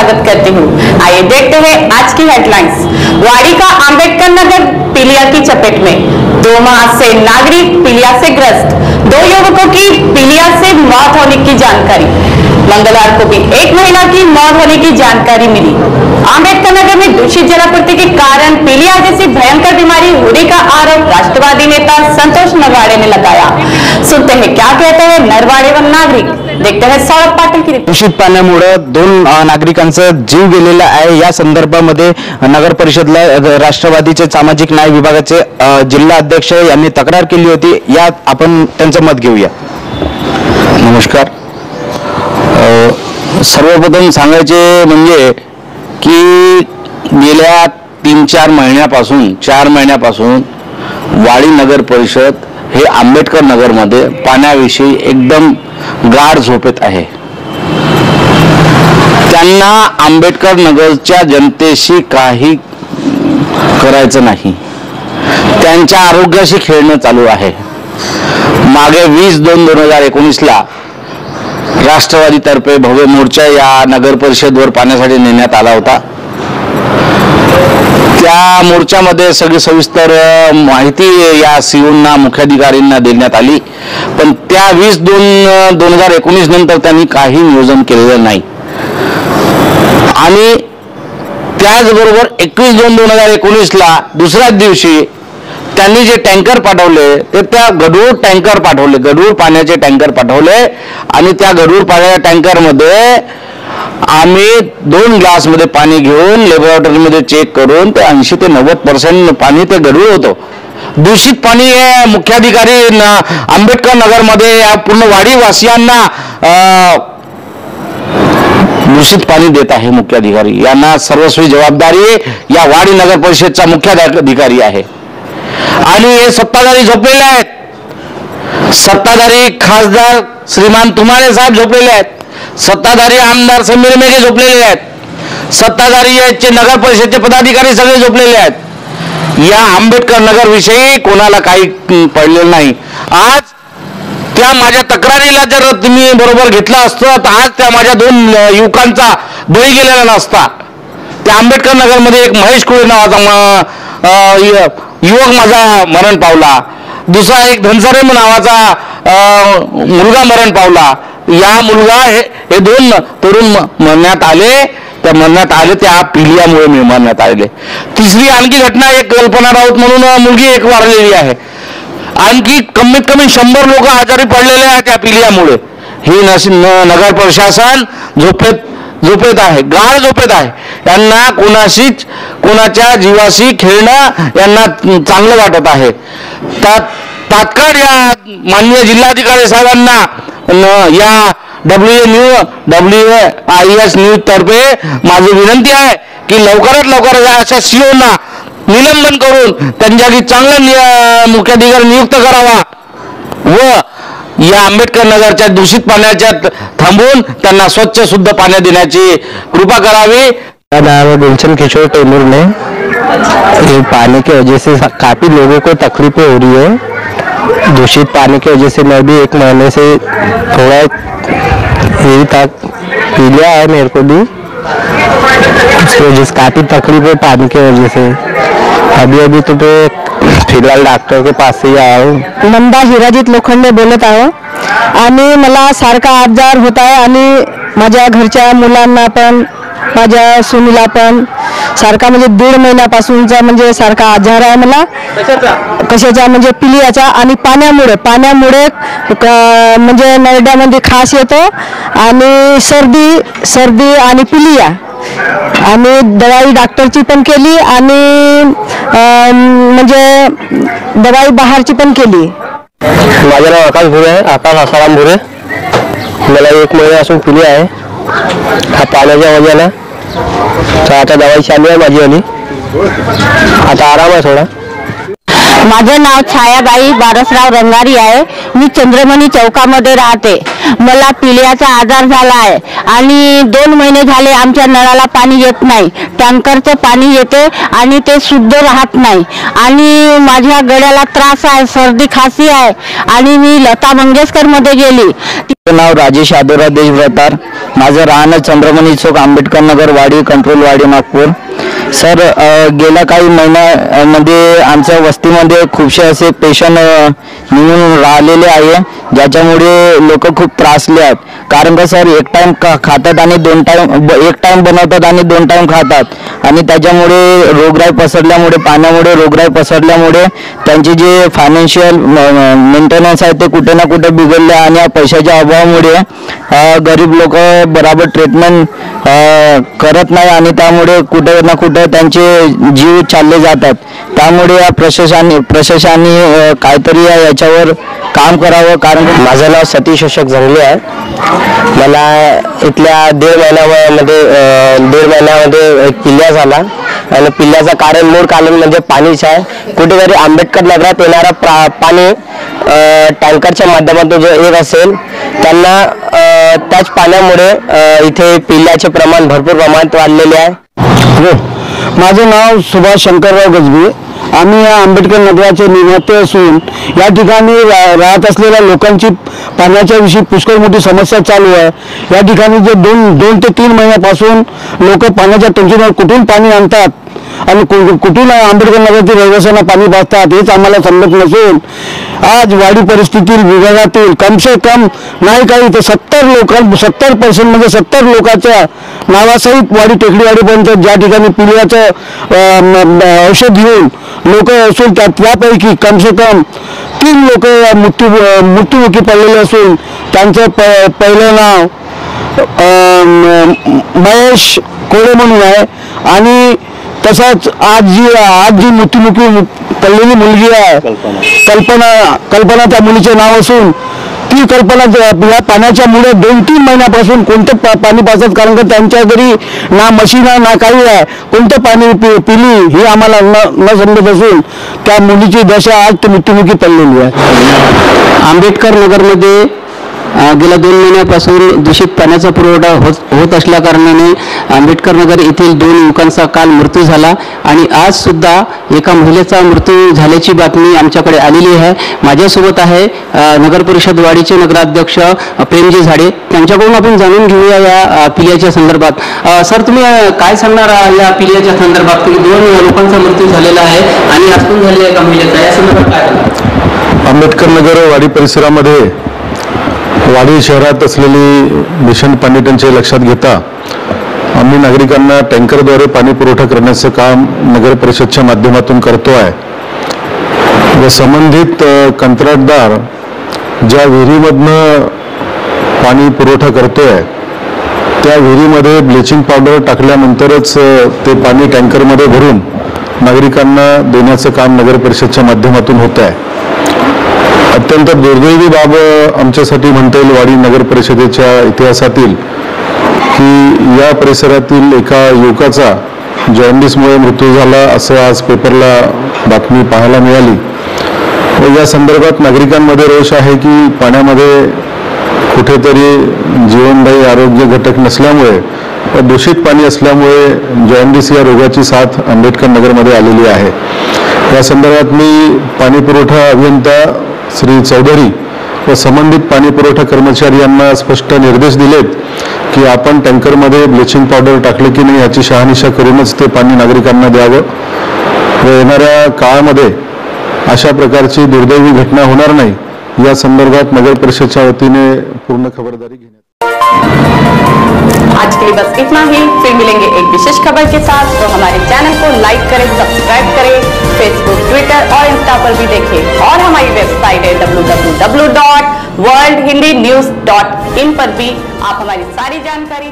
स्वागत करती हूँ। आइए देखते हैं आज की हेडलाइंस। वाड़ी का अंबेडकर नगर पीलिया की चपेट में, 2 माह से नागरिक पीलिया से ग्रस्त, 2 युवकों की पीलिया से मौत होने की जानकारी। मंगलवार को भी एक महिला की मौत होने की जानकारी मिली। अंबेडकर नगर में दूषित जलापूर्ति के कारण पीलिया जैसी भयंकर बीमारी होने का आरोप राष्ट्रवादी नेता संतोष नरवाड़े ने लगाया। सुनते हैं क्या कहते हैं नरवाड़े व नागरिक। देखते हैं सौरभ पाटील की रिपोर्ट। दूषित पाण्यामुळे 2 नागरिकांचा जीव गेलेला आहे। या संदर्भामध्ये नगर परिषदला राष्ट्रवादीचे सामाजिक न्याय विभागाचे जिल्हा अध्यक्ष यांनी तक्रार केली होती। यात आपण त्यांचं मत घेऊया। नमस्कार। सर्वप्रथम सांगायचे म्हणजे की गेल्या 3-4 महिन्यापासून 4 महिन्यापासून वाडी नगर परिषद हे आंबेडकर नगरमध्ये पाण्याविषयी एकदम गाढ झोपेत आहे। त्यांना आंबेडकर नगरच्या जनतेशी काही करायचं नाही। त्यांच्या आरोग्याशी खेळणं चालू आहे। मागे 20/2/2019 ला राष्ट्रवादीतर्फे भव्य मोर्चा या नगर परिषदवर पाण्यासाठी नेण्यात आला होता। त्या मोर्चामध्ये सगळी सविस्तर माहिती या सीओना मुख्याधिकाऱ्यांना देण्यात आली, पण त्या 20/2/2019 नंतर त्यांनी काही नियोजन केलेलं नाही। आणि त्याचबरोबर 21/2/2019 ला दुसऱ्याच दिवशी त्यांनी जे टँकर पाठवले ते त्या गढूळ टँकर पाठवले, गढूळ पाण्याचे टँकर पाठवले। आणि त्या गढूळ पाण्याच्या टँकरमध्ये आम्ही 2 ग्लासमध्ये पाणी घेऊन लॅबोरेटरीमध्ये चेक करून ते 80 ते 90% पाणी ते गढूळ होतं। दूषित पाणी हे मुख्याधिकारी आंबेडकर नगरमध्ये या पूर्ण वाडीवासियांना दूषित पाणी देत आहे। मुख्याधिकारी यांना सर्वस्वी जबाबदारी या वाडी नगर परिषदचा मुख्याधिकारी आहे। आणि हे सत्ताधारी झोपलेले आहेत। सत्ताधारी खासदार श्रीमान तुमारे साहेब झोपलेले आहेत। सत्ताधारी आमदार समीर मेघे झोपलेले आहेत। सत्ताधारी याचे नगर परिषदेचे पदाधिकारी सगळे झोपलेले आहेत। या आंबेडकर नगर विषयी कोणाला काही पडलेलं नाही। आज त्या माझ्या तक्रारीला जर तुम्ही बरोबर घेतला असतं तर आज त्या माझ्या 2 युवकांचा बळी गेलेला नसता। त्या आंबेडकर नगरमध्ये एक महेश कुळे नावाचा युवक माझा मरण पावला। दुसरा एक धनसरे नावाचा मुलगा मरण पावला। या मुलगा हे 2 तरुण मरण्यात आले। त्या पिलियामुळे मरण्यात आले। तिसरी आणखी घटना एक कल्पना राऊत म्हणून मुलगी एक वारलेली आहे। आणखी कमीत कमी 100 लोक आजारी पडलेले आहेत त्या पिलियामुळे। ही नगर प्रशासन झोपेत आहे, गाढ झोपेत आहे। यांना कोणाच्या जीवाशी खेळणं यांना चांगलं वाटत आहे। तात्काळ या माननीय जिल्हाधिकारी साहेबांना या WIS न्यूज तर्फे माझी विनंती आहे की लवकरात लवकर या अशा सीओना निलंबन करून त्यांच्या जागी चांगला मुख्याधिकारी नियुक्त करावा व या आंबेडकर नगरच्या दूषित पाण्याच्या थांबून त्यांना स्वच्छ शुद्ध पाणी देण्याची कृपा करावी। मेरा नाम है गुलशन किशोर तैमूर ने। ये पानी की वजह से काफ़ी लोगों को तकलीफें हो रही है। दूषित पानी की वजह से मैं भी 1 महीने से थोड़ा यही तक पी लिया है। मेरे को भी उसकी वजह से काफ़ी तकलीफ है पानी की वजह से। अभी तो फिलहाल डॉक्टर के पास से आया हूँ। नंदा हिराजीत लोखंडे बोलत आहो। आणि मला सारखा आजार होत आहे आणि माझ्या घरच्या मुलांना पण माझ्या सुनीला पण सारखा म्हणजे 1.5 महिन्यापासूनचा म्हणजे सारखा आजार आहे मला। कशाचा म्हणजे पिलियाचा आणि पाण्यामुळे म्हणजे नरड्यामध्ये खास येतो आणि सर्दी आणि पिलिया आणि दवाई डॉक्टरची पण केली आणि म्हणजे दवाई बाहेरची पण केली। माझं नाव आकाश भुरे आहे, आकाश आसाराम भुरे। मला 1 महिन्यापासून पिलिया आहे। हा पाण्याच्या वजह तर आता दवाई चालू आहे माझी आणि आता आराम आहे थोडा। माझं नाव छायाबाई बारसराव रंगारी आहे। मी चंद्रमणी चौकामध्ये राहते. मला पिलियाचा आजार झाला आहे आणि 2 महिने झाले आमच्या नळाला पाणी येत नाही. टँकरचं पाणी येते आणि ते शुद्ध राहत नाही आणि माझ्या गळ्याला त्रास आहे, सर्दी खासी आहे आणि मी लता मंगेशकर मध्ये गेली. माझं नाव राजेश यादवराव देशव्रतार. माझं राहणं चंद्रमणी चौक, आंबेडकर नगर, वाडी, कंट्रोल वाडी, नागपूर. सर, गेल्या काही महिन्यामध्ये आमच्या वस्तीमध्ये खूपसे असे पेशंट निघून राहिलेले आहे, ज्याच्यामुळे लोक खूप त्रासले आहेत. कारण का सर, एक टाइम खातात आणि 2 टाइम, एक टाइम बनवतात आणि 2 टाइम खातात आणि त्याच्यामुळे रोगराई पसरल्यामुळे, पाण्यामुळे रोगराई पसरल्यामुळे त्यांचे जे फायनान्शियल मेंटेनन्स आहे ते कुठे ना कुठे बिघडले आणि या पैशाच्या अभावामुळे गरीब लोक बराबर ट्रीटमेंट करत नाही आणि त्यामुळे कुठे ना कुठे त्यांचे जीव चालले जातात. त्यामुळे या प्रशासनाने काहीतरी याच्यावर काम करावं. कारण माझं नाव सतीश अशोक जंगले आहे. मला इथल्या 1.5 महिन्यामध्ये पिल्ल्या झाला आणि पिल्ल्याचं कारण, मूळ कारण म्हणजे पाणीच आहे. कुठेतरी आंबेडकर नगरात येणारा पाणी टँकरच्या माध्यमातून जो येत असेल त्यांना त्याच पाण्यामुळे इथे पिल्ल्याचे प्रमाण भरपूर प्रमाणात वाढलेले आहे. माझं नाव सुभाष शंकरराव गजबी. आम्ही या आंबेडकर नगराचे निवासी असून या ठिकाणी राहत असलेल्या लोकांची पाण्याच्या विषयी पुष्कळ मोठी समस्या चालू आहे. या ठिकाणी जे 2 ते 3 महिन्यापासून लोक पाण्याच्या टेन्शनवर कुठून पाणी आणतात आणि कुठून आंबेडकर नगरातील रहिवाशांना पाणी पाजतात हेच आम्हाला समजत नसून आज वाडी परिस्थिती विभागातील कम से कम नाही काही तर 70% म्हणजे 70 लोकांच्या नावासहित वाडी टेकडीवाडीपर्यंत ज्या ठिकाणी पिलियाचं औषध घेऊन लोक असून त्यापैकी कम से कम 3 लोक मृत्युमुखी पडलेले असून त्यांचं पहिलं नाव महेश कोळे म्हणून आहे आणि तसाच आज जी मृत्युमुखी पडलेली मुलगी आहे कल्पना त्या मुलीचे नाव असून ती कल्पना या पाण्याच्या मुळे 2-3 महिन्यापासून कोणतं पाणी पाजतात. कारण का त्यांच्या घरी ना मशीन आहे ना काही आहे, कोणतं पाणी पिली हे आम्हाला न समजत असून त्या मुलीची दशा आज ती मृत्युमुखी पडलेली आहे. आंबेडकर नगरमध्ये गेल्या 2 महिन्यापासून दूषित पाण्याचा पुरवठा होत असल्या कारणाने आंबेडकर नगर येथील 2 युवकांचा काल मृत्यू झाला आणि आज सुद्धा एका महिलेचा मृत्यू झाल्याची बातमी आमच्याकडे आलेली आहे. माझ्यासोबत आहे नगर परिषद वाडीचे नगराध्यक्ष प्रेमजी झाडे. त्यांच्याकडून आपण जाणून घेऊया या पिलियाच्या संदर्भात. सर, तुम्ही काय सांगणार या पिलियाच्या संदर्भात? 2 लोकांचा मृत्यू झालेला आहे आणि आज पण झालेला एका महिलेचा, या संदर्भात काय? आंबेडकर नगर वाडी परिसरामध्ये वाडी शहरात असलेली भीषण पाणी टंचाई लक्षात घेता आम्ही नागरिकांना टँकरद्वारे पाणी पुरवठा करण्याचं काम नगर परिषदच्या माध्यमातून करतो आहे. व संबंधित कंत्राटदार ज्या विहिरीमधनं पाणी पुरवठा करतोय त्या विहिरीमध्ये ब्लिचिंग पावडर टाकल्यानंतरच ते पाणी टँकरमध्ये भरून नागरिकांना देण्याचं काम नगर परिषदच्या माध्यमातून होत आहे. अत्यंत दुर्दैवी बाब आमच्यासाठी म्हणता येईल वाडी नगर परिषदेच्या इतिहासातील की या परिसरातील एका युवकाचा जॉन्डिसमुळे मृत्यू झाला असं आज पेपरला बातमी पाहायला मिळाली. व या संदर्भात नागरिकांमध्ये रोष आहे की पाण्यामध्ये कुठेतरी जीवनदायी आरोग्य घटक नसल्यामुळे व दूषित पाणी असल्यामुळे जॉन्डिस या रोगाची साथ आंबेडकर नगरमध्ये आलेली आहे. या संदर्भात मी पाणी पुरवठा अभियंता श्री चौधरी व संबंधित पाणी पुरवठा कर्मचारी यांना स्पष्ट निर्देश दिलेत की आपण टँकरमध्ये ब्लिचिंग पावडर टाकले की नाही याची शहानिशा करूनच ते पाणी नागरिकांना द्यावं व येणाऱ्या काळामध्ये अशा प्रकारची दुर्दैवी घटना होणार नाही या संदर्भात नगर परिषदच्या वतीने पूर्ण खबरदारी घेण्यात. आज के लिए बस इतना ही. फिर मिलेंगे एक विशेष खबर के साथ. तो हमारे चैनल को लाइक करें, सब्सक्राइब करें, फेसबुक, ट्विटर और इंस्टा पर भी देखें और हमारी वेबसाइट है www.worldhindinews.in पर भी आप हमारी सारी जानकारी